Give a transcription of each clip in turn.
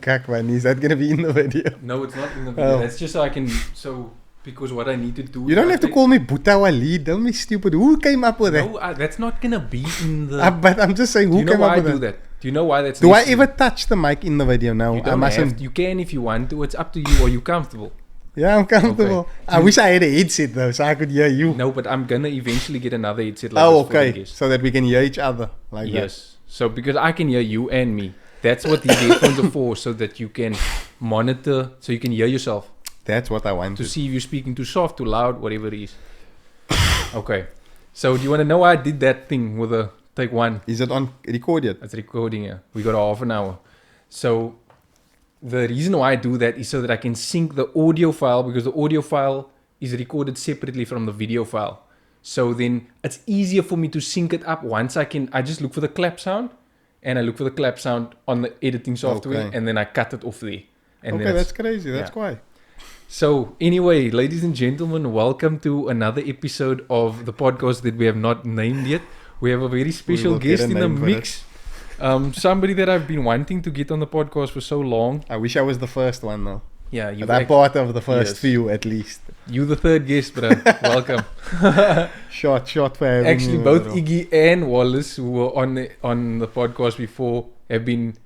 Kak, man. Is that gonna be in the video? No, it's not in the video. That's just so I can... Because what I need to do... You don't have to call me Buta Waleed. Don't be stupid. Who came up with that? No, that's not gonna be in the... But I'm just saying, who came up with that? Do you know why I do that? Do you know why that's... Do I ever touch the mic in the video? No, you don't have to. You can if you want to. It's up to you. Are you comfortable? Yeah, I'm comfortable. Okay. I wish I had a headset though, so I could hear you. No, but I'm gonna eventually get another headset. Okay. So that we can hear each other like that. Yes. So because I can hear you and me. That's what these headphones are for, so that you can monitor, so you can hear yourself. That's what I want to see if you're speaking too soft, too loud, whatever it is. Okay. So do you want to know why I did that thing with a take one? Is it on record yet? It's recording, yeah. We got half an hour. So the reason why I do that is so that I can sync the audio file, because the audio file is recorded separately from the video file. So then it's easier for me to sync it up once I just look for the clap sound, and I look for the clap sound on the editing software, and then I cut it off there. And that's crazy. That's why. So anyway, ladies and gentlemen, welcome to another episode of the podcast that we have not named yet. We have a very special guest in the mix. Somebody that I've been wanting to get on the podcast for so long. I wish I was the first one though. Yeah, you. That part of the first few at least. You the third guest, bro. Welcome. Short for having Actually, both Iggy and Wallace, who were on the podcast before, have been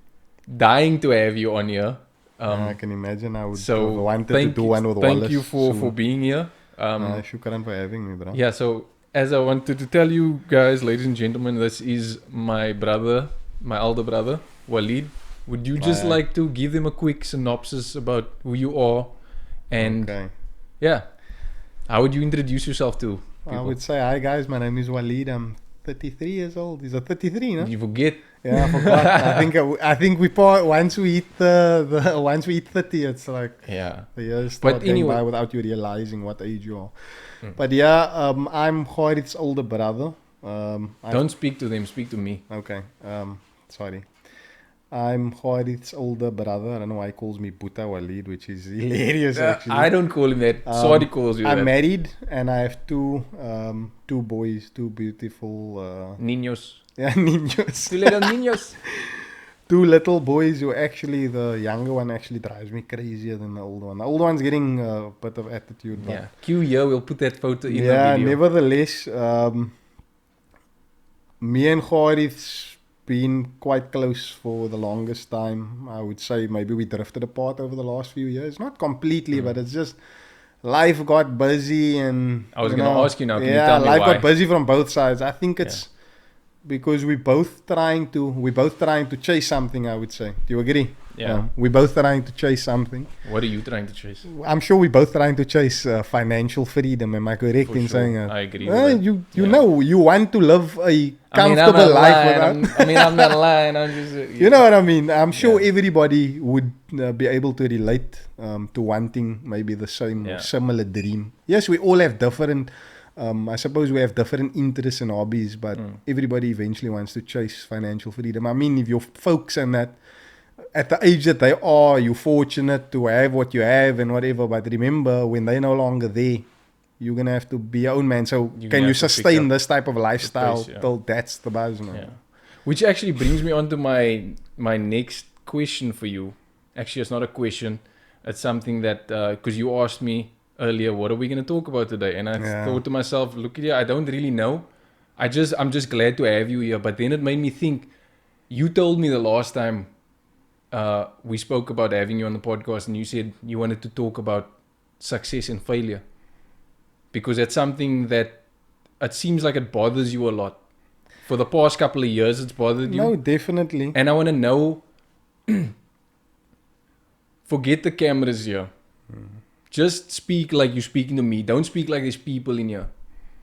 dying to have you on here. I can imagine. I would wanted to do one with Wallace. Thank you for being here. Shukran for having me, bro. Yeah, so as I wanted to tell you guys, ladies and gentlemen, this is my brother, my elder brother, Waleed. Would you just like to give them a quick synopsis about who you are? And how would you introduce yourself to people? I would say, hi guys, my name is Waleed. I'm 33 years old. Is it 33, no? You forget. Yeah, I forgot. I think we once we hit once we hit 30, it's like the years start going by without you realizing what age you are. But I'm Khalid's older brother. Don't speak to them, speak to me. Okay. Sorry. I'm Khalid's older brother. I don't know why he calls me Buta Waleed, which is hilarious actually. I don't call him that. Sorry calls you that. I'm married and I have two boys, two beautiful niños. Yeah, niños. Two little niños. Two little boys who actually, the younger one actually drives me crazier than the older one. The older one's getting a bit of attitude. Yeah. Q here, we'll put that photo in the video. Yeah, nevertheless, me and Khalid's been quite close for the longest time. I would say maybe we drifted apart over the last few years. Not completely, but it's just life got busy and... I was going to ask you now, can you tell me why? Life got busy from both sides. I think it's because we're both trying to chase something, I would say. Do you agree? Yeah. We're both trying to chase something. What are you trying to chase? I'm sure we're both trying to chase financial freedom. Am I correct in saying that? I agree with that. You know, you want to live a comfortable life. I'm not lying. I'm just... You know what I mean? I'm sure everybody would be able to relate to wanting maybe the same or similar dream. Yes, we all have different... I suppose we have different interests and hobbies, but everybody eventually wants to chase financial freedom. I mean, if your folks and that, at the age that they are, you're fortunate to have what you have and whatever, but remember, when they're no longer there, you're going to have to be your own man. So can you sustain this type of lifestyle till that's the buzz, man? Yeah. Which actually brings me on to my next question for you. Actually, it's not a question. It's something that, because you asked me earlier, what are we going to talk about today? And I thought to myself, look at you, I don't really know. I'm just glad to have you here. But then it made me think, you told me the last time we spoke about having you on the podcast, and you said you wanted to talk about success and failure. Because that's something that it seems like it bothers you a lot. For the past couple of years, it's bothered you. No, definitely. And I want to know, forget the cameras here. Just speak like you're speaking to me. Don't speak like there's people in here.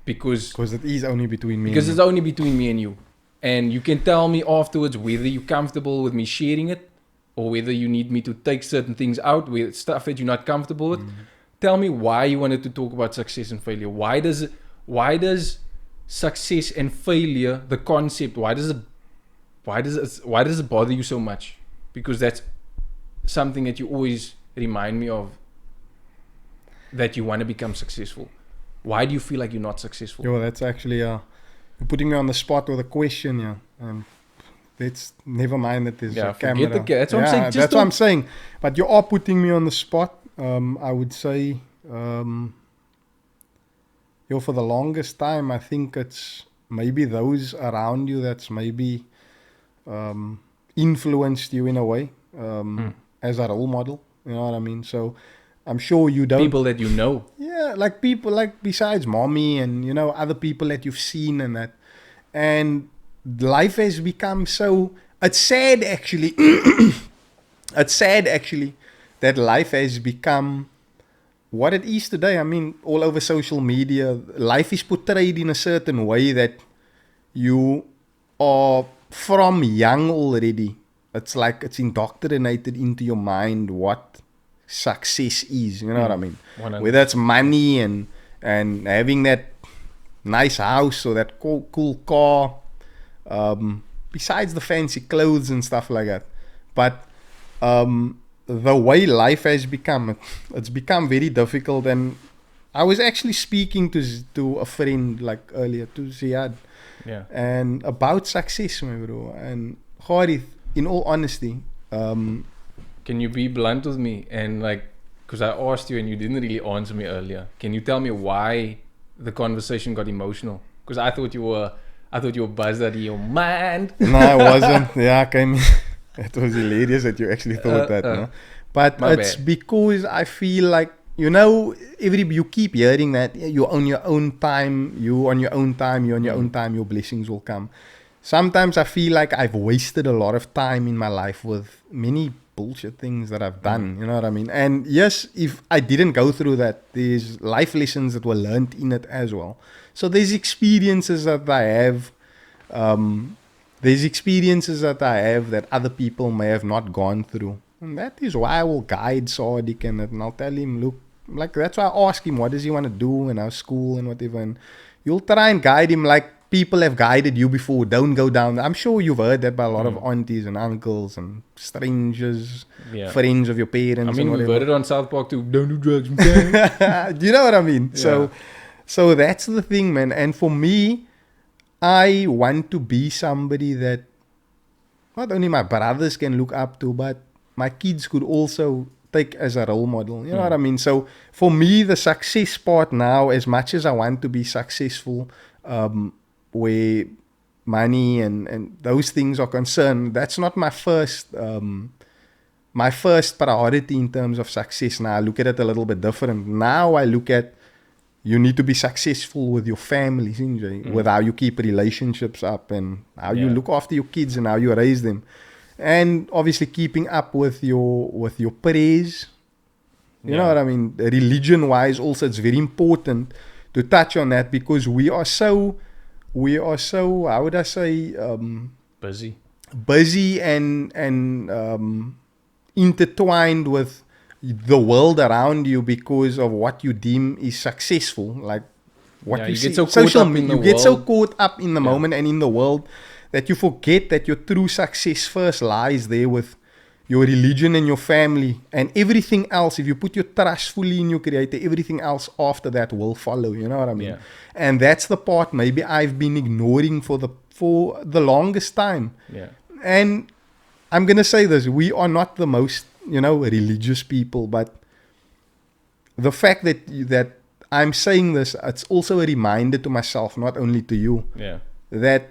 Because it is only between me and you. Because it's only between me and you. And you can tell me afterwards whether you're comfortable with me sharing it or whether you need me to take certain things out, with stuff that you're not comfortable with. Tell me why you wanted to talk about success and failure. Why does success and failure, the concept, why does it bother you so much? Because that's something that you always remind me of, that you want to become successful. Why do you feel like you're not successful? Yo, that's actually you're putting me on the spot with a question, yeah. And let's never mind that there's a forget camera. that's what I'm saying. That's what I'm saying. But you are putting me on the spot. I would say, for the longest time, I think it's maybe those around you that's maybe influenced you in a way as a role model. You know what I mean? So I'm sure you don't. People that you know. Yeah, like people like besides mommy and other people that you've seen and that. And life has become so. It's sad actually. It's sad actually that life has become what it is today. I mean, all over social media, life is portrayed in a certain way that you are from young already. It's like it's indoctrinated into your mind what success is. You know what I mean? 100%. Whether it's money and having that nice house or that cool car. Besides the fancy clothes and stuff like that. But the way life has become, it's become very difficult. And I was actually speaking to a friend like earlier, to Ziad, and about success, my bro. And Kharith, in all honesty, can you be blunt with me? And like, because I asked you and you didn't really answer me earlier. Can you tell me why the conversation got emotional? Because I thought you were buzzed out of your mind. No, I wasn't. Yeah, it was hilarious that you actually thought that. No? But it's bad. Because I feel like, you keep hearing that you're on your own time, you're on your own time, your blessings will come. Sometimes I feel like I've wasted a lot of time in my life with many bullshit things that I've done. You know what I mean? And yes, if I didn't go through that, there's life lessons that were learned in it as well. So there's experiences that I have. That other people may have not gone through. And that is why I will guide Sadiq and I'll tell him, look, like that's why I ask him, what does he want to do in our school and whatever. And you'll try and guide him like people have guided you before. Don't go down. I'm sure you've heard that by a lot of aunties and uncles and strangers, friends of your parents. I mean, we've heard it on South Park too. Don't do drugs. Do you know what I mean? Yeah. So that's the thing, man. And for me, I want to be somebody that not only my brothers can look up to, but my kids could also take as a role model. You know what I mean? So for me, the success part now, as much as I want to be successful, where money and those things are concerned, that's not my first priority in terms of success. Now I look at it a little bit different. Now I look at you need to be successful with your families, with how you keep relationships up and how you look after your kids and how you raise them. And obviously keeping up with your prayers. You know what I mean? Religion-wise also, it's very important to touch on that because we are so, how would I say? Busy and intertwined with the world around you because of what you deem is successful, like what you see. You get so caught up in the moment and in the world that you forget that your true success first lies there with your religion and your family and everything else. If you put your trust fully in your Creator, everything else after that will follow. You know what I mean? And that's the part maybe I've been ignoring for the longest time. And I'm gonna say this: we are not the most religious people, but the fact that I'm saying this, it's also a reminder to myself, not only to you, that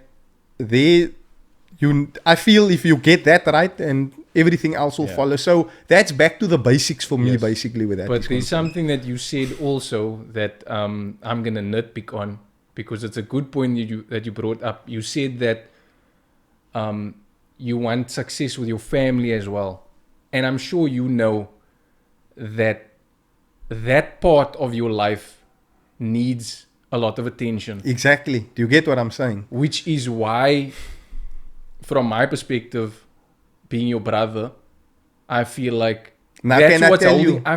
I feel if you get that right and everything else will follow. So that's back to the basics for me, basically, with that. But there's something that you said also that I'm gonna nitpick on because it's a good point that you brought up. You said that you want success with your family as well. And I'm sure you know that part of your life needs a lot of attention. Exactly. Do you get what I'm saying? Which is why, from my perspective, being your brother, I feel like I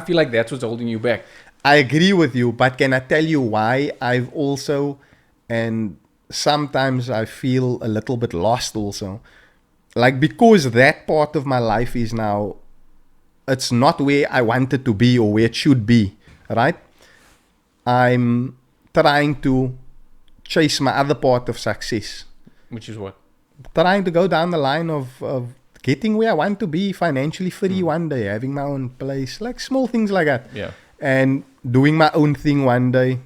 feel like that's what's holding you back. I agree with you, but can I tell you why I've also, and sometimes I feel a little bit lost also. Like, because that part of my life is now, it's not where I want it to be or where it should be, right? I'm trying to chase my other part of success. Which is what? trying to go down the line of getting where I want to be, financially free one day, having my own place, like small things like that. Yeah. And doing my own thing one day.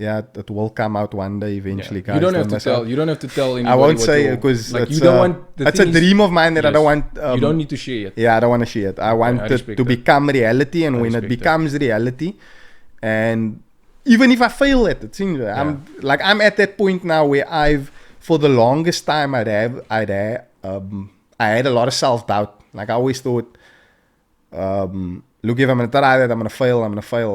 It will come out one day eventually, guys. You don't have to tell. You don't have to tell anybody. I won't say because like, you don't want. It's a dream of mine that I don't want. You don't need to share it. Yeah, I don't want to share it. I want it to become reality, and when it becomes reality, and even if I fail at it, I'm at that point now where for the longest time I had a lot of self-doubt. Like I always thought, look, if I'm gonna try that, I'm gonna fail,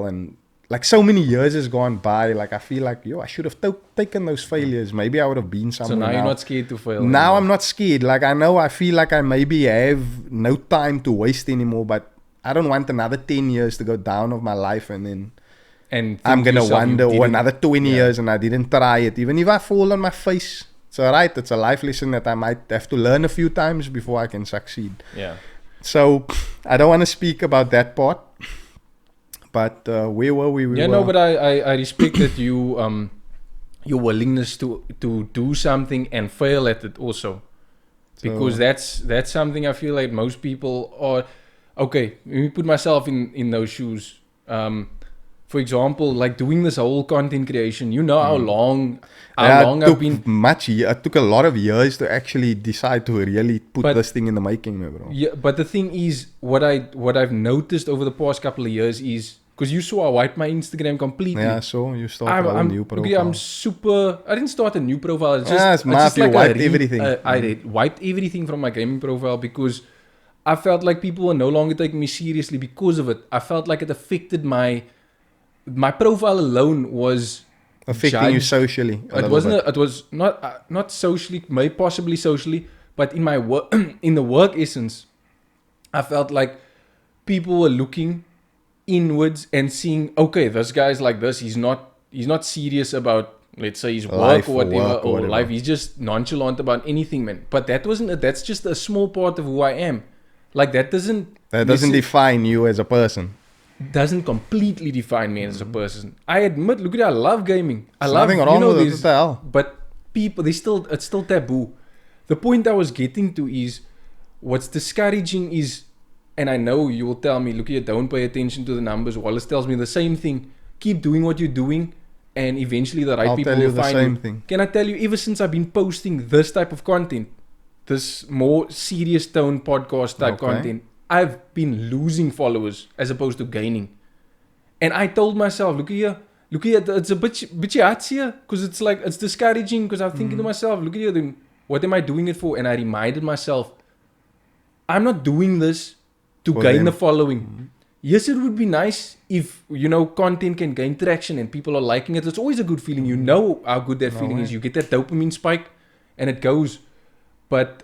and like so many years has gone by. Like I feel like, I should have taken those failures. Maybe I would have been somewhere. So now you're not scared to fail. Now anymore. I'm not scared. Like I feel like I maybe have no time to waste anymore. But I don't want another 10 years to go down of my life and then I'm gonna wonder, or another 20 years and I didn't try it. Even if I fall on my face, it's alright. It's a life lesson that I might have to learn a few times before I can succeed. Yeah. So I don't want to speak about that part. But where were we? But I respect that you your willingness to do something and fail at it also, because that's something I feel like most people are. Okay, let me put myself in those shoes. For example, like doing this whole content creation. You know how long I've been. It took a lot of years to actually decide to really put this thing in the making, bro. Yeah, but the thing is, what I've noticed over the past couple of years is. Because you saw I wiped my Instagram completely. Yeah, so you started a new profile. Okay, I didn't start a new profile. It's just, wiped everything. I wiped everything from my gaming profile because I felt like people were no longer taking me seriously because of it. I felt like it affected my profile alone was affecting you socially. It was not socially, maybe possibly socially, but in my work, in the work essence, I felt like people were looking inwards and seeing, okay, this guy's like this. He's not serious about, let's say, his work or whatever. Life. He's just nonchalant about anything, man. But that's just a small part of who I am. Like that doesn't define you as a person. Doesn't completely define me as a person. I admit, look at it, I love gaming. Nothing wrong with it. What the hell? But people, it's still taboo. The point I was getting to is, what's discouraging is, and I know you will tell me, look here, don't pay attention to the numbers. Wallace tells me the same thing. Keep doing what you're doing, and eventually the right people will find you. Thing. Can I tell you, ever since I've been posting this type of content, this more serious tone podcast type content, I've been losing followers as opposed to gaining. And I told myself, look here, it's a bit hard here, because it's like, it's discouraging, because I'm thinking to myself, look here, then what am I doing it for? And I reminded myself, I'm not doing this to gain the following. Yes, it would be nice if, content can gain traction and people are liking it. It's always a good feeling. You know how good that feeling is. You get that dopamine spike and it goes. But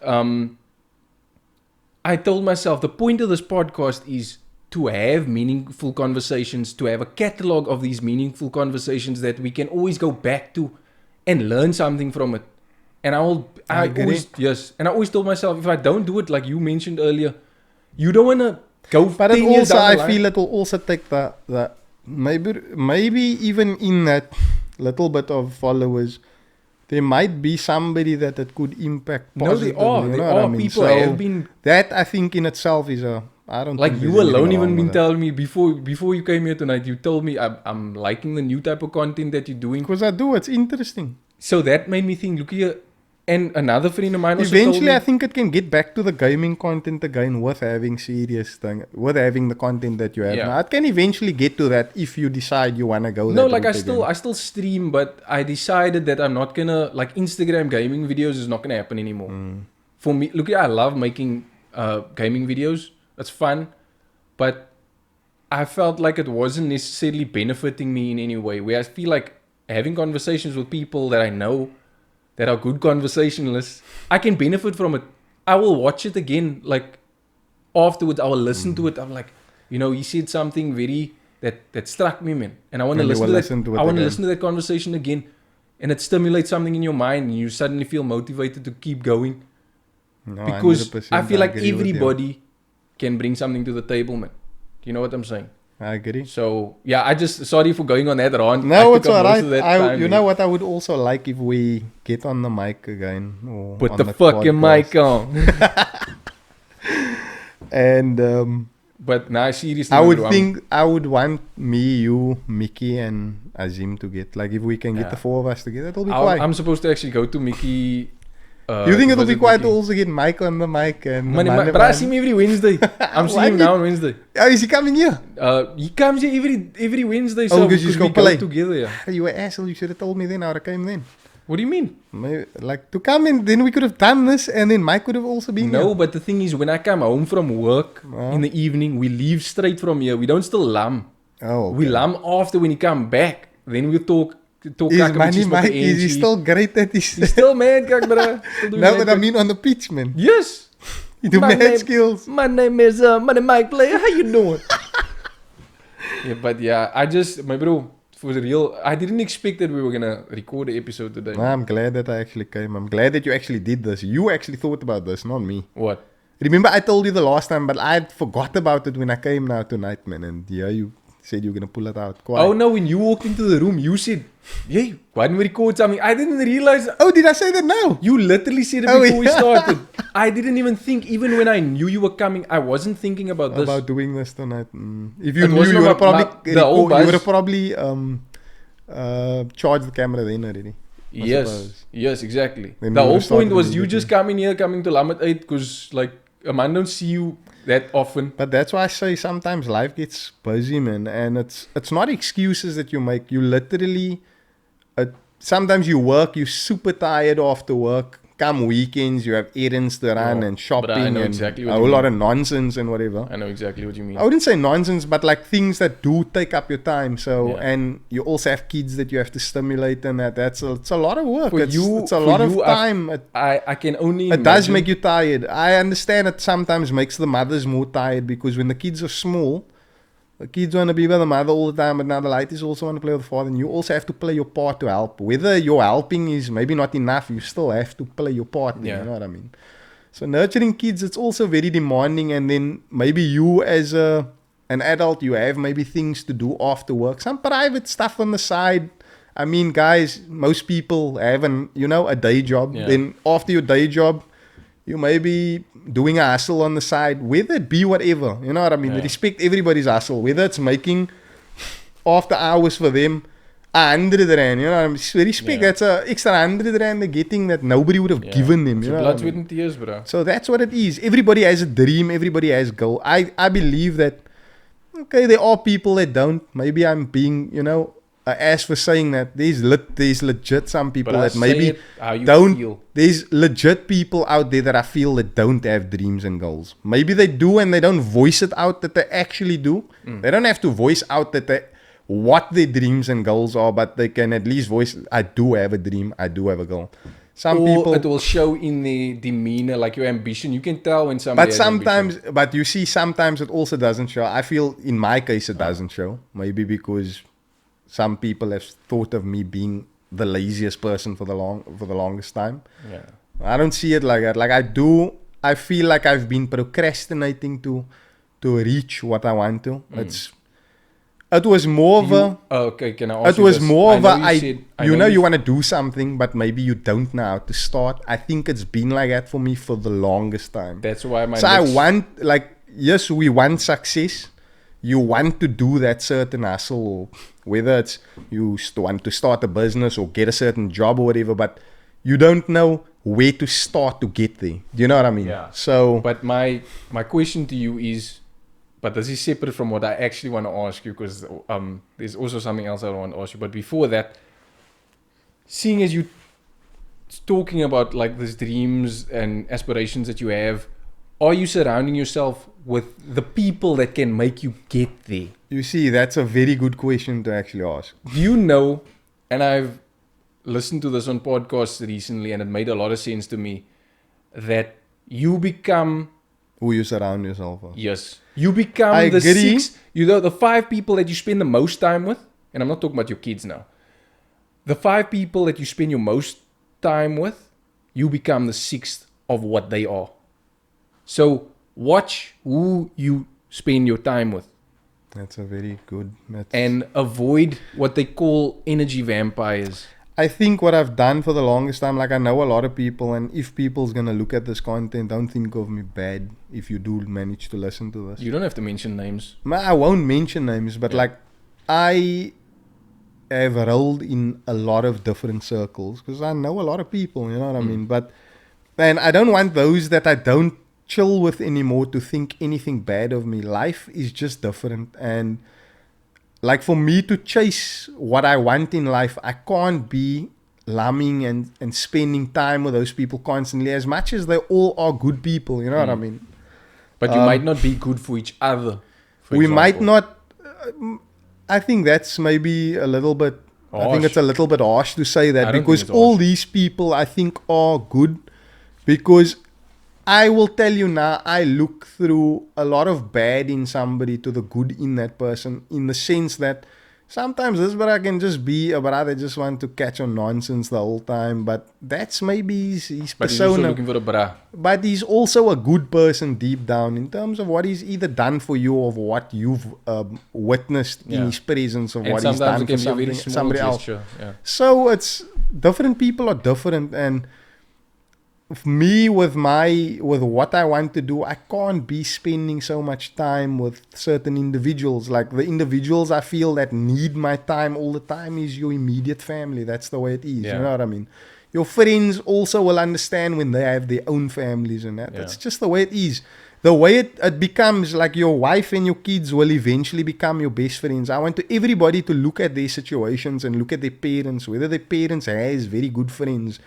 I told myself the point of this podcast is to have meaningful conversations, to have a catalog of these meaningful conversations that we can always go back to and learn something from it. And I always told myself, if I don't do it, like you mentioned earlier, you don't want to go. But it also, I feel it will also take the maybe even in that little bit of followers, there might be somebody that it could impact positively. No, there are. People have been. That I think in itself is I don't like think you alone even been telling me before you came here tonight. You told me I'm liking the new type of content that you're doing. Because I do. It's interesting. So that made me think. Look here. And another friend of mine also eventually told me, I think it can get back to the gaming content again with having serious thing, with having the content that you have now. It can eventually get to that if you decide you want to go there. No, like I still stream, but I decided that I'm not gonna, like, Instagram gaming videos is not gonna happen anymore. For me, look, I love making gaming videos. It's fun, but I felt like it wasn't necessarily benefiting me in any way, where I feel like having conversations with people that I know that are good conversationalists, I can benefit from it. I will watch it again, like afterwards. I will listen to it. I'm like, he said something very that struck me, man, and I want to listen to that. I want to listen to that conversation again, and it stimulates something in your mind, and you suddenly feel motivated to keep going. No, because I feel like everybody can bring something to the table, man. You know what I'm saying? I agree. So yeah, I just sorry for going on that rant. No, I it's took up most alright. of that time, You man. know what I would also like if we get on the mic again. Or Put on the fucking podcast. mic on. And But nah, seriously, I man, would bro, think I would want me, you, Mickey, and Azim to get, like, if we can get Yeah. the four of us together, it'll be quiet. I'm supposed to actually go to Mickey. You think to it'll be visit quiet Mickey. to also get Mike on the mic and Man, the but I see him every Wednesday. I'm seeing him now on Wednesday. Oh, is he coming here? He comes here every Wednesday. Oh, So because you we go go play. together. Yeah. You were asshole. You should have told me then. I would have came then. What do you mean? Maybe, like, to come in, then we could have done this, and then Mike could have also been No, here. but the thing is, when I come home from work in the evening, we leave straight from here. We don't still lam. Oh, okay. We lam after when he come back. Then we talk. Is Manny Mike, is he still great at his... He's still mad, kak, bro. Still doing No, mad but I kak. mean on the pitch, man. Yes. You do My mad name- skills. My name is Manny Mike Player. How you doing? Yeah, but yeah, my bro, for the real, I didn't expect that we were gonna record the episode today. Nah, I'm glad that I actually came. I'm glad that you actually did this. You actually thought about this, not me. What? Remember I told you the last time, but I forgot about it when I came now tonight, man. And yeah, you said you were going to pull it out. Quiet. Oh no, when you walked into the room, you said, "Hey, why didn't we record something?" I didn't realize. Oh, did I say that now? You literally said it Oh, before we yeah. started. I didn't even think, even when I knew you were coming, I wasn't thinking about this. About doing this tonight. If you It knew, wasn't you would have about probably the whole you would buzz. have probably charged the camera then already. I Yes, suppose. yes, exactly. Then The we whole would've started point was you immediately. just coming to Lamet 8 because, like, a man don't see you that often. But that's why I say sometimes life gets busy, man, and it's not excuses that you make. You literally, sometimes you work, you're super tired after work. Come weekends, you have errands to run Oh, and but I shopping know and exactly a what whole you lot mean. of nonsense and whatever. I know exactly what you mean. I wouldn't say nonsense, but like things that do take up your time. So, Yeah. and you also have kids that you have to stimulate, and it's a lot of work. For It's a for lot of you, time. I can only It does imagine- make you tired. I understand it sometimes makes the mothers more tired because when the kids are small, the kids want to be with the mother all the time, but now the ladies also want to play with the father, and you also have to play your part to help. Whether your helping is maybe not enough, you still have to play your part. Yeah. You know what I mean? So nurturing kids, it's also very demanding, and then maybe you as an adult, you have maybe things to do after work, some private stuff on the side. I mean, guys, most people have a day job. Yeah. Then after your day job, you may be doing a hustle on the side, whether it be whatever. You know what I mean? Yeah. Respect everybody's hustle, whether it's making after hours for them 100 rand. You know what I mean? Respect, Yeah. that's a extra 100 rand they're getting that nobody would have Yeah. given them. It's You know blood, what I sweat, mean? and tears, bro. So that's what it is. Everybody has a dream. Everybody has a goal. I believe that, okay, there are people that don't. Maybe I'm being, as for saying that. There's legit some people But I that maybe say it how you don't. feel. There's legit people out there that I feel that don't have dreams and goals. Maybe they do and they don't voice it out that they actually do. They don't have to voice out what their dreams and goals are, but they can at least voice, I do have a dream, I do have a goal. Some Or people... it will show in the demeanor, like your ambition. You can tell when somebody But has ambition. sometimes, but you see, sometimes it also doesn't show. I feel in my case it doesn't show. Maybe because some people have thought of me being the laziest person for the longest time. Yeah. I don't see it like that. Like I feel like I've been procrastinating to reach what I want to. It was more of a... Okay, can I ask It you was this? more of a, I know you you want to do something, but maybe you don't know how to start. I think it's been like that for me for the longest time. That's why my So next- I want, yes, we want success. You want to do that certain hustle, or whether it's you want to start a business or get a certain job or whatever, but you don't know where to start to get there. Do you know what I mean? Yeah. So, But my question to you is, but this is separate from what I actually want to ask you, because there's also something else I want to ask you. But before that, seeing as you talking about like these dreams and aspirations that you have, are you surrounding yourself with the people that can make you get there? you see, that's a very good question to actually ask. Do you know, and I've listened to this on podcasts recently and it made a lot of sense to me, that you become... Who you surround yourself with. Yes. You become I the agree. 6, the 5 people that you spend the most time with, and I'm not talking about your kids now. The 5 people that you spend your most time with, you become the 6th of what they are. So watch who you spend your time with. That's a very good. And avoid what they call energy vampires. I think what I've done for the longest time, like I know a lot of people, and if people's gonna look at this content, don't think of me bad if you do manage to listen to this. You don't have to mention names. I won't mention names, but like I have rolled in a lot of different circles because I know a lot of people, you know what I mean? And I don't want those that I don't chill with anymore to think anything bad of me. Life is just different, and like for me to chase what I want in life, I can't be lumming and spending time with those people constantly, as much as they all are good people, you know what I mean? But you might not be good for each other. We might not. I think that's maybe a little bit. Harsh. I think it's a little bit harsh to say that, I don't because think it's all harsh. these people I think are good, because I will tell you now, I look through a lot of bad in somebody to the good in that person, in the sense that sometimes this brother can just be a brother that just want to catch on nonsense the whole time, but that's maybe his But he's also persona. looking for a bra. But he's also a good person deep down in terms of what he's either done for you or what you've witnessed in his presence of And what he's done sometimes it for can be a very small somebody else. gesture. Yeah. So it's different people are different, and me with what I want to do, I can't be spending so much time with certain individuals. Like the individuals I feel that need my time all the time is your immediate family. That's the way it is. Yeah. You know what I mean? Your friends also will understand when they have their own families and that. Yeah. That's just the way it is. The way it becomes, like your wife and your kids will eventually become your best friends. I want everybody to look at their situations and look at their parents, whether their parents has very good friends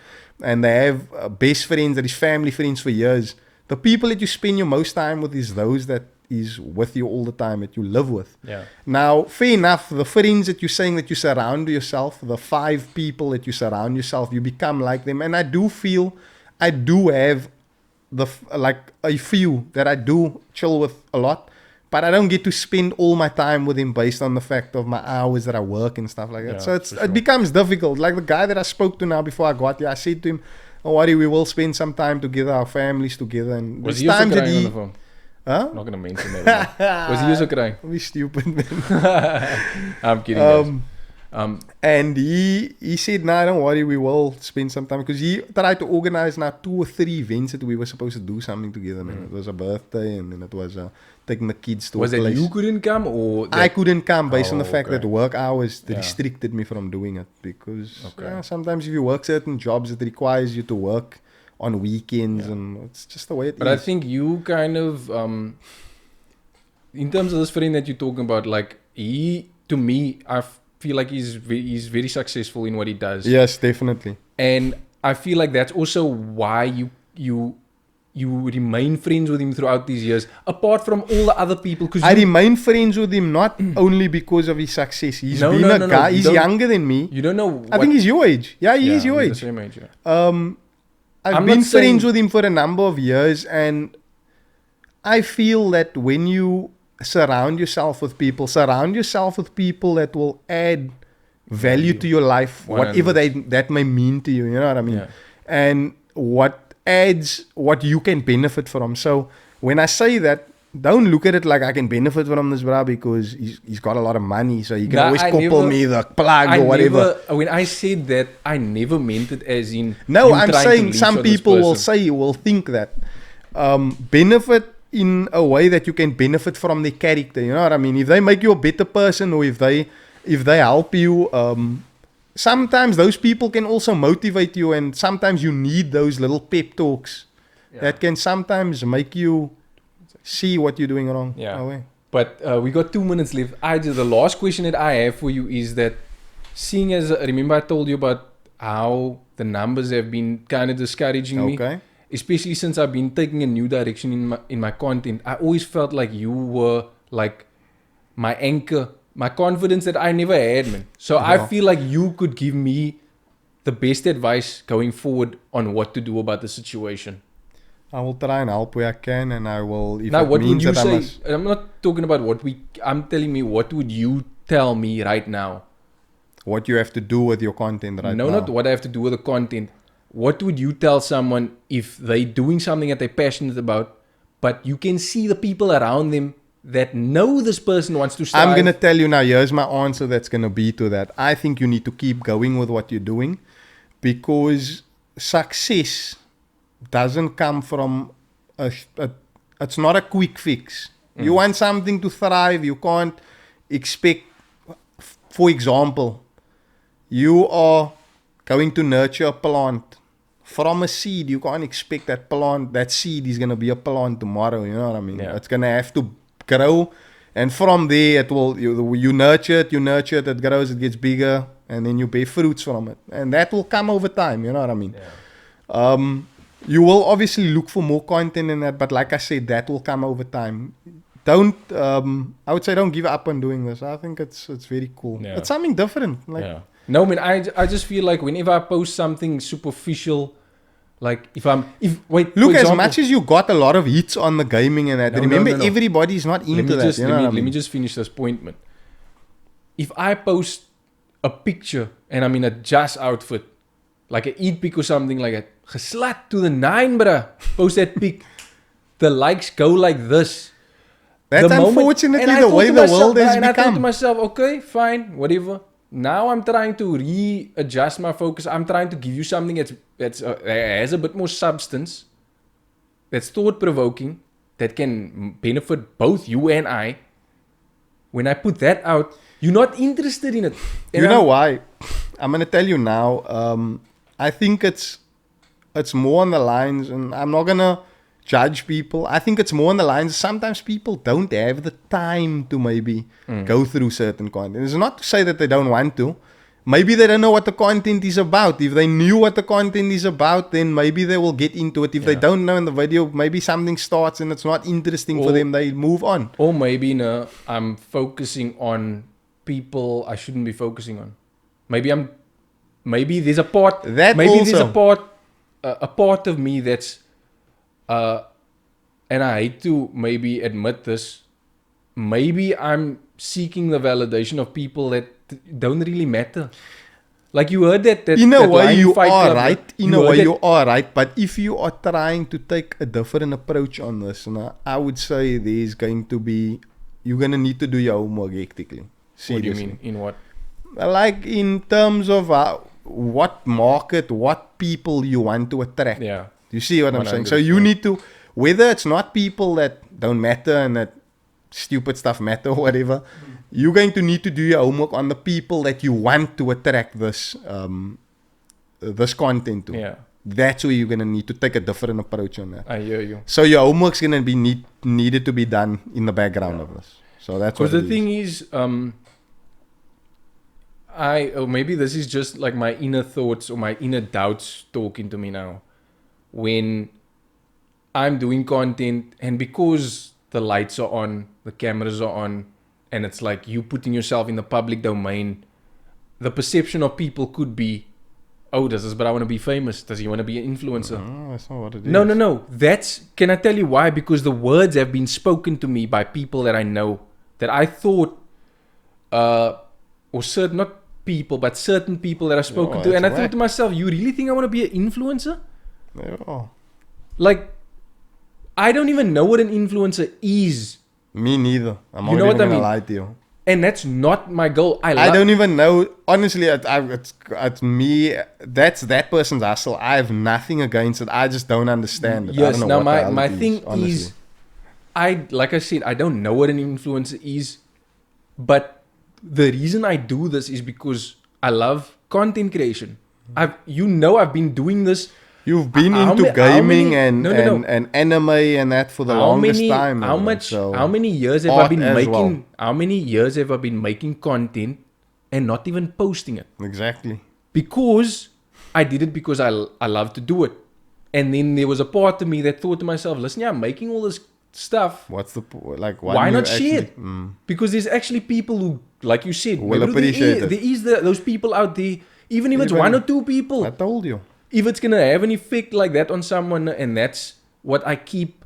and they have best friends that is family friends for years. The people that you spend your most time with is those that is with you all the time, that you live with. Yeah. Now, fair enough, the friends that you're saying that you surround yourself, the 5 people that you surround yourself, you become like them. And I do feel, I do have like a few that I do chill with a lot, but I don't get to spend all my time with him based on the fact of my hours that I work and stuff like that. Yeah, So for sure. it becomes difficult. Like the guy that I spoke to now before I got here, I said to him, "Don't worry, we will spend some time together, our families together." And Was there's he also times that crying on he, the phone? huh? I'm not gonna mention that. Was he also crying? We stupid man. I'm kidding. Guys. And he said, "Nah, don't worry, we will spend some time," because he tried to organize now 2 or 3 events that we were supposed to do something together, man. It was a birthday, and then it was taking the kids to Was a it place. you couldn't come or I couldn't come based on the Oh, fact okay. that work hours Yeah. restricted me from doing it, because Okay. sometimes if you work certain jobs, it requires you to work on weekends, and it's just the way it But is. I think you kind of, in terms of this friend that you're talking about, like to me, I feel like he's very successful in what he does, Yes, definitely. and I feel like that's also why you remain friends with him throughout these years, apart from all the other people. Because I remain friends with him not only because of his success. He's No, been no, a no, no, guy. you He's don't- younger than me. you don't know. I think he's your age. Yeah, he is your we're age. The same age. Yeah. I've I'm been not saying- friends with him for a number of years, and I feel that when you surround yourself with people that will add value to your life, whatever 100%. that may mean to you. You know what I mean? Yeah. And what you can benefit from. So when I say that, don't look at it like I can benefit from this bro because he's got a lot of money, so he can Nah, always I couple never- me the plug I or whatever. when I said that, I never meant it as in. No, you I'm trying to saying leech some on this people will person. think that benefit in a way that you can benefit from their character. You know what I mean? If they make you a better person, or if they help you, sometimes those people can also motivate you, and sometimes you need those little pep talks that can sometimes make you see what you're doing wrong. Yeah. Oh, But we got 2 minutes left. The last question that I have for you is that, seeing as remember I told you about how the numbers have been kind of discouraging me, okay. especially since I've been taking a new direction in my content. I always felt like you were like my anchor, my confidence that I never had, man. So I Yeah. feel like you could give me the best advice going forward on what to do about the situation. I will try and help where I can, and I will. If Now, it what would means you that I say? must- I'm not talking about I'm telling me, what would you tell me right now? what you have to do with your content right No, now. not what I have to do with the content. What would you tell someone if they're doing something that they're passionate about, but you can see the people around them that know this person wants to strive. I'm going to tell you now, here's my answer that's going to be to that. I think you need to keep going with what you're doing because success doesn't come from it's not a quick fix. You want something to thrive, you can't expect, for example, you are going to nurture a plant from a seed. You can't expect that seed is going to be a plant tomorrow, you know what I mean? Yeah. It's going to have to grow, and from there it will, you nurture it, it grows, it gets bigger, and then you bear fruits from it, and that will come over time, you know what I mean? You will obviously look for more content in that, but like I said, that will come over time. Don't I would say don't give up on doing this. I think it's very cool. Yeah. It's something different. No, I mean, I just feel like whenever I post something superficial, like look, as much as you got a lot of hits on the gaming and that, remember everybody's not into that. Let me just finish this point, man. If I post a picture and I'm in a Just outfit, like a eat pic or something like that, geslat to the 9, bruh. Post that pic. The likes go like this. That's unfortunately the way the world has become. And I thought to myself, okay, fine, whatever. Now I'm trying to readjust my focus. I'm trying to give you something that has a bit more substance, that's thought-provoking, that can benefit both you and I. When I put that out, you're not interested in it. And you know why? I'm going to tell you now. I think it's more on the lines, and I'm not going to judge people. I think it's more on the lines. Sometimes people don't have the time to maybe go through certain content. It's not to say that they don't want to. Maybe they don't know what the content is about. If they knew what the content is about, then maybe they will get into it. If they don't know in the video, maybe something starts and it's not interesting for them, they move on. Or maybe I'm focusing on people I shouldn't be focusing on. Maybe there's a part. There's a part of me that's, and I hate to maybe admit this. Maybe I'm seeking the validation of people that don't really matter. Like you heard that in a way you are right. In a way you are right. But if you are trying to take a different approach on this, I would say you're gonna need to do your homework hectically. Seriously. What do you mean? In what? Like in terms of what market, what people you want to attract. Yeah. You see what I'm saying? So you need to, whether it's not people that don't matter and that stupid stuff matter or whatever, you're going to need to do your homework on the people that you want to attract this content to. Yeah. That's where you're going to need to take a different approach on that. I hear you. So your homework's going to be needed to be done in the background of this. So that's what it is. Because the thing is, maybe this is just like my inner thoughts or my inner doubts talking to me now. When I'm doing content and because the lights are on, the cameras are on, and it's like you putting yourself in the public domain, the perception of people could be, oh, does this but I want to be famous? Does he want to be an influencer? No, that's not what it is. No. Can I tell you why? Because the words have been spoken to me by people that I know, that I thought, not people, but certain people that I've spoken to. And I thought to myself, you really think I want to be an influencer? Yeah. Like, I don't even know what an influencer is. Me neither. I'm not even going to lie to you. And that's not my goal. I don't even know. Honestly, it's me. That's that person's hustle. I have nothing against it. I just don't understand it. Yes, I don't know now my thing is, like I said, I don't know what an influencer is. But the reason I do this is because I love content creation. I've been doing this. You've been into gaming and anime and that for the longest time. How many years have I been making? How many years have I been making content and not even posting it? Exactly. Because I did it because I love to do it. And then there was a part of me that thought to myself, listen, I'm making all this stuff. What's the why not share it? Because there's actually people who, like you said, will appreciate it. There is those people out there, even if it's one or two people. I told you. If it's going to have an effect like that on someone, and that's what I keep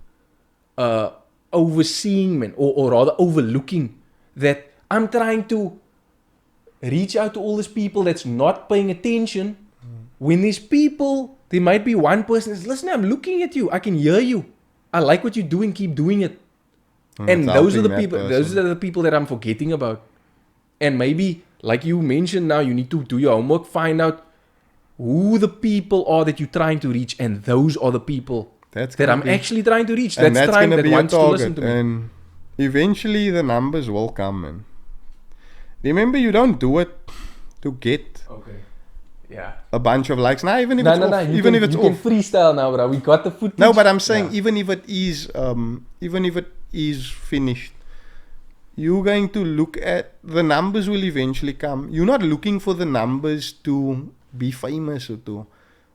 overseeing, man, or rather overlooking, that I'm trying to reach out to all these people that's not paying attention. When these people, there might be one person that's, listen, I'm looking at you. I can hear you. I like what you're doing. Keep doing it. And those are the helping that people. person. Those are the people that I'm forgetting about. And maybe, like you mentioned now, you need to do your homework, find out who the people are that you're trying to reach, and those are the people that I'm actually trying to reach. And that's trying, gonna that be your wants to listen target. to me. And eventually the numbers will come, man. Remember, you don't do it to get Yeah. a bunch of likes. Nah, even if No, it's no, off. no. Even if it's you can off. freestyle now, bro. We got the footage. No, but I'm saying Yeah. even if it is finished, you're going to look at the numbers will eventually come. You're not looking for the numbers to be famous or to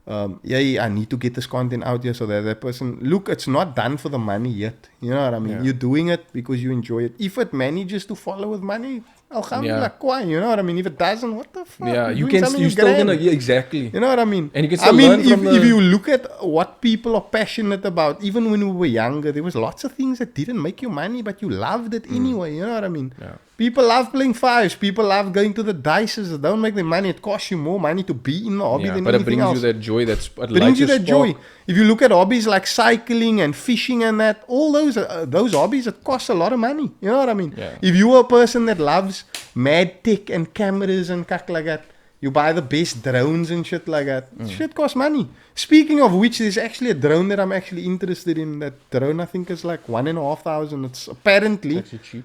I need to get this content out here so that person look, it's not done for the money yet. You know what I mean? Yeah. You're doing it because you enjoy it. If it manages to follow with money, alhamdulillah, Yeah. you know what I mean? If it doesn't, what the fuck? Yeah, You're you doing can. something You you still grand. gonna. Yeah, exactly. You know what I mean? And you can I still mean, learn from if you look at what people are passionate about, even when we were younger, there was lots of things that didn't make you money, but you loved it anyway. You know what I mean? Yeah. People love playing fives. People love going to the dices. It don't make them money. It costs you more money to be in the hobby Yeah, than but it anything brings else. you that joy. It Brings you that joy. If you look at hobbies like cycling and fishing and that, all those hobbies, it costs a lot of money. You know what I mean? Yeah. If you're a person that loves mad tech and cameras and kak like that, you buy the best drones and shit like that. Shit costs money. Speaking of which, there's actually a drone that I'm actually interested in. That drone, I think, is like 1,500. It's apparently... Actually cheap.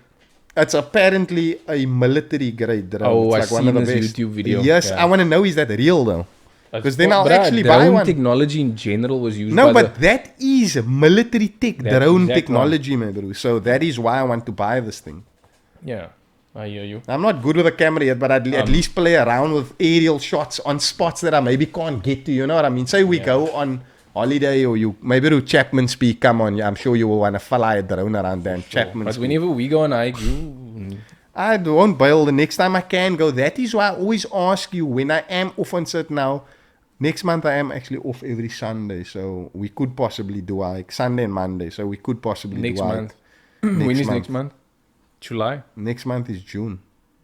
It's apparently a military grade drone. Oh, it's I've like one of seen the this best. YouTube video. Yes, Yeah. I want to know, is that real though? Because then I'll Bruh, actually buy drone one. technology in general was used No, by but that is military tech, That drone exact technology, my bro. So that is why I want to buy this thing. Yeah, I hear you. I'm not good with a camera yet, but I'd at least play around with aerial shots on spots that I maybe can't get to. You know what I mean? Say we go on holiday or you maybe to Chapman's Peak. Come on, yeah, I'm sure you will want to fly a drone around there. Chapman's But Peak. whenever we go on hike, you... I won't bail the next time I can go. That is why I always ask you when I am off on set now. Next month I am actually off every Sunday, so we could possibly do a hike. Sunday and Monday, so we could possibly Next do a hike. month. When is next month? July? Next month is June.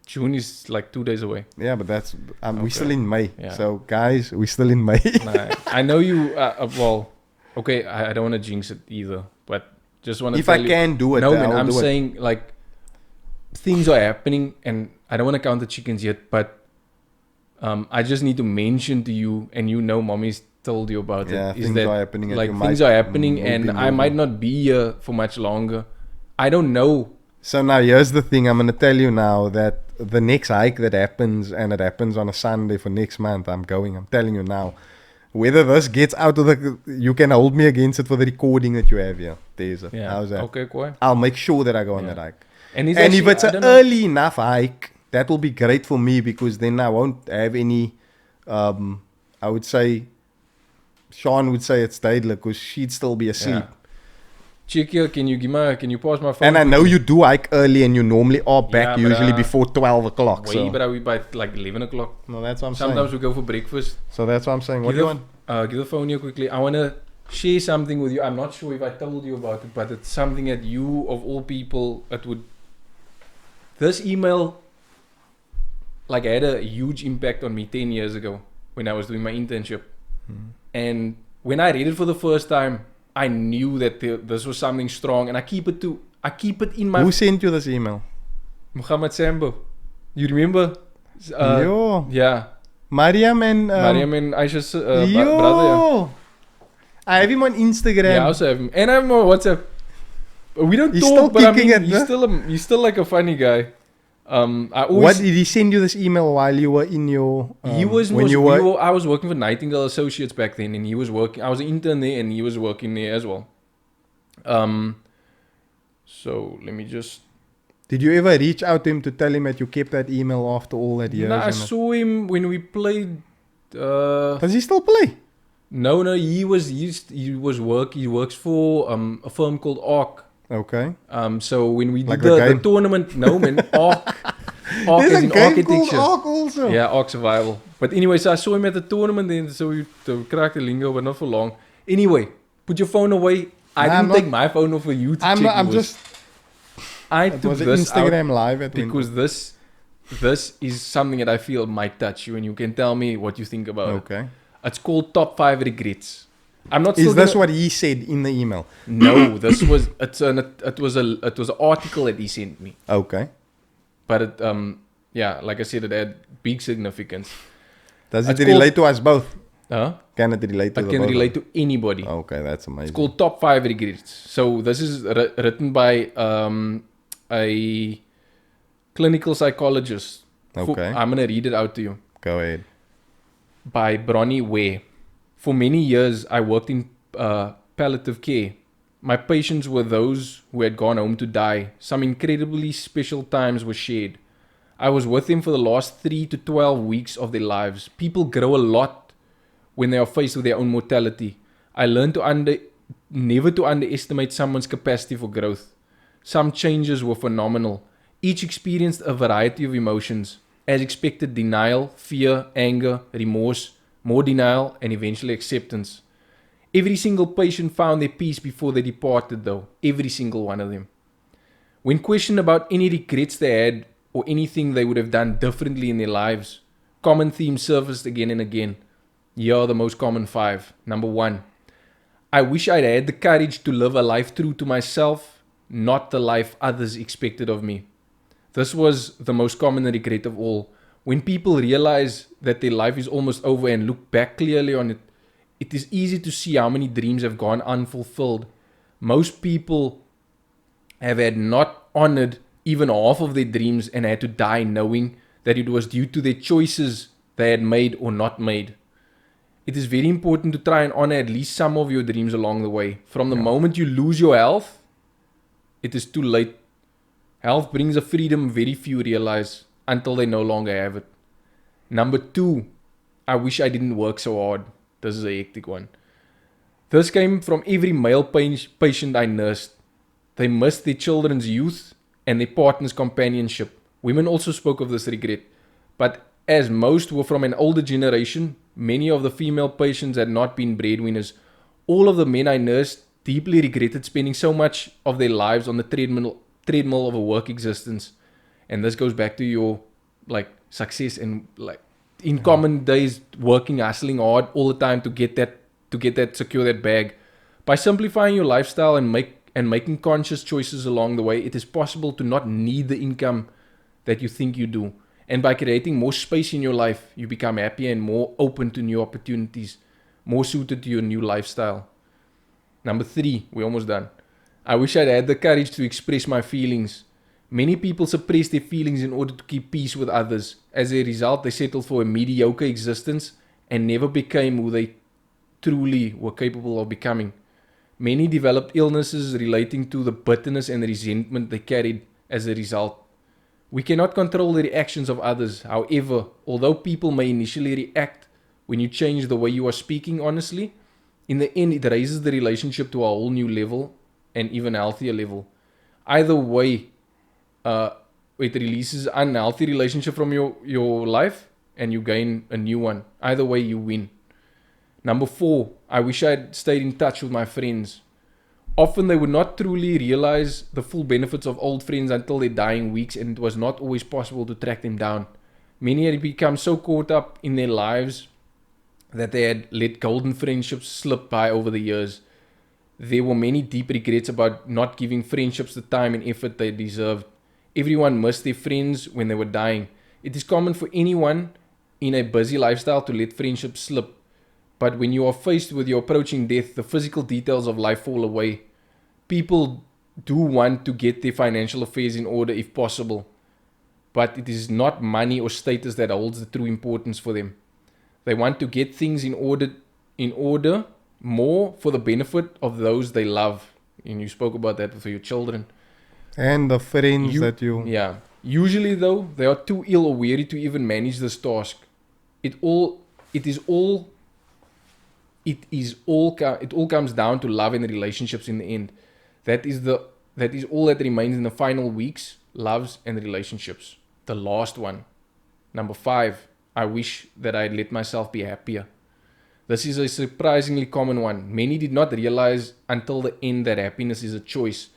June is like 2 days away. Yeah, but that's we're still in May. Yeah. So guys, we're still in May. Nah, I know you. Well, okay. I don't want to jinx it either, but just want to. If I can do it, no, man. I'll I'm do it. saying like things are happening, and I don't want to count the chickens yet, but I just need to mention to you, and you know, mommy's told you about Yeah, it. Is things that are happening and like you things might are happening, not and be I moving. might not be here for much longer. I don't know. So now here's the thing. I'm gonna tell you now that the next hike that happens, and it happens on a Sunday for next month, I'm going. I'm telling you now. Whether this gets out of the, you can hold me against it for the recording that you have here. There's it. Yeah. How's that? Okay, cool. I'll make sure that I go on Yeah. that hike. And, it's And actually, if it's I an don't know. early enough hike, that will be great for me because then I won't have any. I would say, Sean would say it's Daedler because she'd still be asleep. Yeah. Check here. Can you pass my phone? And I know you do hike early and you normally are back Yeah, but, usually before 12 o'clock. Way, So. but we by like 11 o'clock. No, that's what I'm Sometimes saying. we go for breakfast. So that's what I'm saying. What do you want? Give the phone here quickly. I want to share something with you. I'm not sure if I told you about it, but it's something that you, of all people, it would... This email, like, had a huge impact on me 10 years ago when I was doing my internship. And when I read it for the first time, I knew that this was something strong, and I keep it in my... Who sent you this email? Muhammad Sambo. You remember? Yo. Yeah. Mariam and... Mariam and Aisha's brother, yeah. Yo. I have him on Instagram. Yeah, I also have him. And I have him on WhatsApp. We don't He's talk, still but I kicking mean, it, he's still like a funny guy. I What always... did he send you this email while you were in your... I was working for Nightingale Associates back then, and he was working... I was an intern there, and he was working there as well. So, let me just... Did you ever reach out to him to tell him that you kept that email after all that years? No, I saw him when we played... Does he still play? No, he works for a firm called ARC. Okay. So when we Like did the the game? tournament, no man, ARC There's is a in game architecture. called Ark also. Yeah, ARC Survival. But anyway, so I saw him at the tournament, and so we cracked the lingo, but not for long. Anyway, put your phone away. I didn't take my phone off for you to check. I It took was an this out Instagram live at because this is something that I feel might touch you, and you can tell me what you think about it. Okay. It's called Top 5 Regrets. I'm not Is still this gonna, what he said in the email? No, this was it was an article that he sent me. Okay. But it yeah, like I said, it had big significance. Does it It's relate to us both? Huh? Can it relate to I the can both? relate to anybody. Okay, that's amazing. It's called Top 5 Regrets. So this is written by a clinical psychologist. Okay. I'm going to read it out to you. Go ahead. By Bronnie Ware. For many years, I worked in palliative care. My patients were those who had gone home to die. Some incredibly special times were shared. I was with them for the last 3 to 12 weeks of their lives. People grow a lot when they are faced with their own mortality. I learned to never to underestimate someone's capacity for growth. Some changes were phenomenal. Each experienced a variety of emotions. As expected, denial, fear, anger, remorse, more denial, and eventually acceptance. Every single patient found their peace before they departed though. Every single one of them. When questioned about any regrets they had or anything they would have done differently in their lives, common themes surfaced again and again. Here are the most common 5. Number 1. I wish I'd had the courage to live a life true to myself, not the life others expected of me. This was the most common regret of all. When people realize that their life is almost over and look back clearly on it, it is easy to see how many dreams have gone unfulfilled. Most people have had not honored even half of their dreams and had to die knowing that it was due to their choices they had made or not made. It is very important to try and honor at least some of your dreams along the way. From the moment you lose your health, it is too late. Health brings a freedom very few realize until they no longer have it. Number 2, I wish I didn't work so hard. This is a hectic one. This came from every male patient I nursed. They missed their children's youth and their partner's companionship. Women also spoke of this regret. But as most were from an older generation, many of the female patients had not been breadwinners. All of the men I nursed deeply regretted spending so much of their lives on the treadmill of a work existence. And this goes back to your success and in common days working, hustling hard all the time to get that secure that bag. By simplifying your lifestyle and making conscious choices along the way, it is possible to not need the income that you think you do. And by creating more space in your life, you become happier and more open to new opportunities, more suited to your new lifestyle. Number 3, we're almost done. I wish I'd had the courage to express my feelings. Many people suppress their feelings in order to keep peace with others. As a result, they settled for a mediocre existence and never became who they truly were capable of becoming. Many developed illnesses relating to the bitterness and resentment they carried as a result. We cannot control the reactions of others. However, although people may initially react when you change the way you are speaking honestly, in the end it raises the relationship to a whole new level and even healthier level. Either way, it releases unhealthy relationship from your life and you gain a new one. Either way, you win. Number 4, I wish I had stayed in touch with my friends. Often they would not truly realize the full benefits of old friends until their dying weeks, and it was not always possible to track them down. Many had become so caught up in their lives that they had let golden friendships slip by over the years. There were many deep regrets about not giving friendships the time and effort they deserved. Everyone missed their friends when they were dying. It is common for anyone in a busy lifestyle to let friendships slip. But when you are faced with your approaching death, the physical details of life fall away. People do want to get their financial affairs in order if possible. But it is not money or status that holds the true importance for them. They want to get things in order more for the benefit of those they love. And you spoke about that for your children. And the friends that you... Yeah. Usually though, they are too ill or weary to even manage this task. It all comes down to love and relationships in the end. That is all that remains in the final weeks, loves and relationships. The last one. Number 5, I wish that I had let myself be happier. This is a surprisingly common one. Many did not realize until the end that happiness is a choice.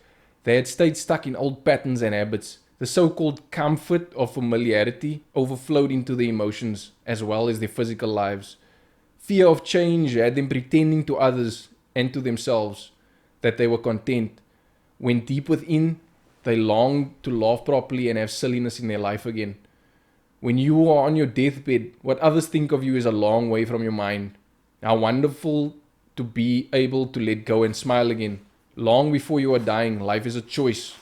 They had stayed stuck in old patterns and habits. The so-called comfort of familiarity overflowed into their emotions as well as their physical lives. fear of change had them pretending to others and to themselves that they were content, when deep within they longed to laugh properly and have silliness in their life again. When you are on your deathbed, what others think of you is a long way from your mind. How wonderful to be able to let go and smile again. Long before you are dying, life is a choice.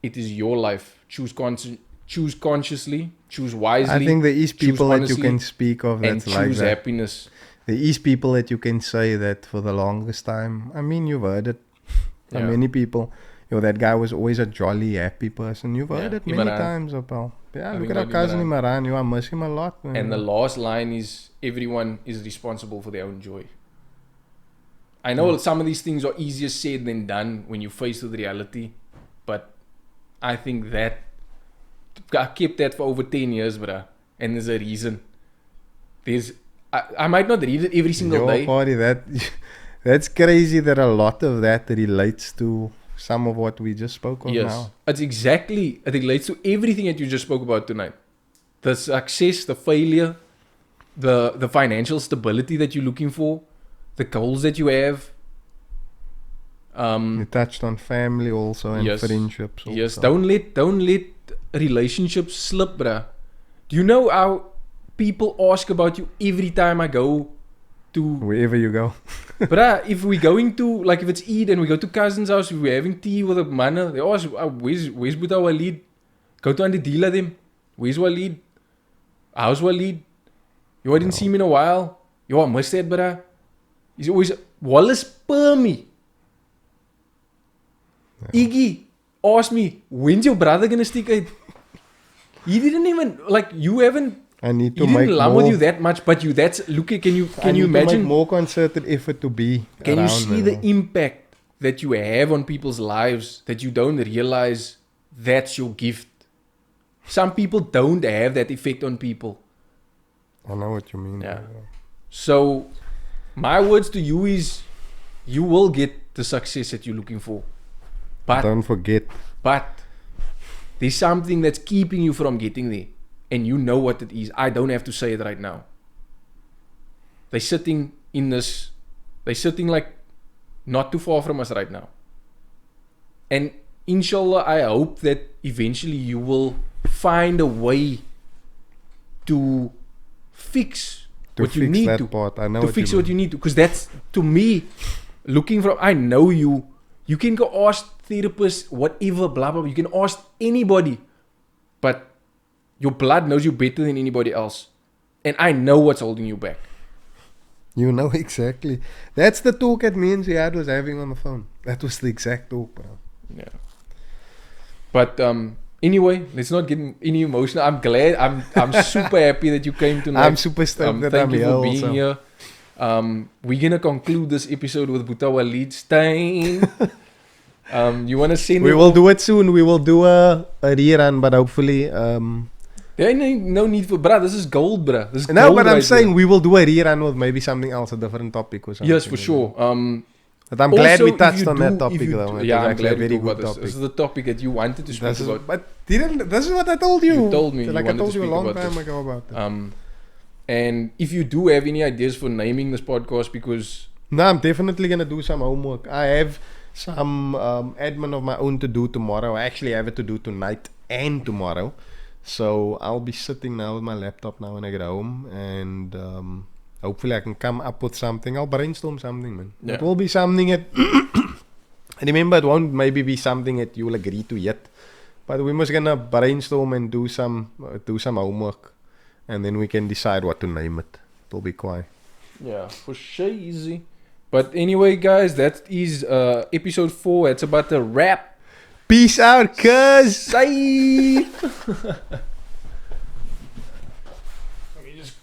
It is your life. Choose consciously, choose wisely. I think there is people that you can speak of that's and like choose that. happiness. There is people that you can say that for the longest time. I mean, you've heard it. Yeah. Many people. That guy was always a jolly, happy person. You've heard it many times, Opal. Yeah, look at our cousin Imran. I miss him a lot, man. And the last line is, everyone is responsible for their own joy. I know some of these things are easier said than done when you're faced with reality, but I think that I kept that for over 10 years, bruh. And there's a reason. I might not read it every single day. Party, that's crazy that a lot of that relates to some of what we just spoke of now. It relates to everything that you just spoke about tonight. The success, the failure, the financial stability that you're looking for, the goals that you have. You touched on family also and friendships also. Yes, don't let relationships slip, bruh. Do you know how people ask about you every time I go to wherever you go? Bruh, if we're going to, like if it's Eid and we go to cousin's house, if we're having tea with a man, they ask, where's Buddha Waleed? Go to the dealer them. Where's Waleed? How's Waleed? You didn't see him in a while. I missed that, bruh. He's always, Wallace per me. Iggy asked me, when's your brother gonna stick out? He didn't even, you haven't, I need to he make didn't love more, with you that much, but you, that's, look, can you imagine? To make more concerted effort to be Can around, you see the impact that you have on people's lives that you don't realize that's your gift? Some people don't have that effect on people. I know what you mean. Yeah. So, my words to you is, you will get the success that you're looking for. But don't forget. But there's something that's keeping you from getting there. And you know what it is. I don't have to say it right now. They're sitting like not too far from us right now. And inshallah, I hope that eventually you will find a way to fix what you need to. To fix what you need to. Because that's, to me, looking from, I know you. You can go ask therapists, whatever, blah, blah, blah. You can ask anybody. But your blood knows you better than anybody else. And I know what's holding you back. You know exactly. That's the talk that me and Ziad was having on the phone. That was the exact talk, bro. Yeah. But anyway, let's not get any emotional. I'm glad. I'm super happy that you came tonight. I'm super stoked that I'm here. Thank you for being here. We're gonna conclude this episode with Buddha Waleed Stein. You wanna send? We will do it soon. We will do a rerun, but hopefully. There ain't no need for, bruh. This is gold, bruh. This is no, gold but I'm right saying there. we will do a rerun with maybe something else, a different topic or something. Yes, for sure. But I'm glad we touched on that topic, though. Yeah, I'm glad we talked about this. This is the topic that you wanted to speak about. But this is what I told you. You told me. Like I told you a long time ago about it. And if you do have any ideas for naming this podcast, because no, I'm definitely gonna do some homework. I have some admin of my own to do tomorrow. I actually have it to do tonight and tomorrow. So I'll be sitting now with my laptop now when I get home, and hopefully I can come up with something. I'll brainstorm something, man. Yeah. It will be something that remember, it won't maybe be something that you will agree to yet, but we must gonna brainstorm and do some homework, and then we can decide what to name it. It'll be quiet. Yeah, for sure, easy. But anyway, guys, that is episode 4. It's about the wrap. Peace out, cuz. Say. Let me just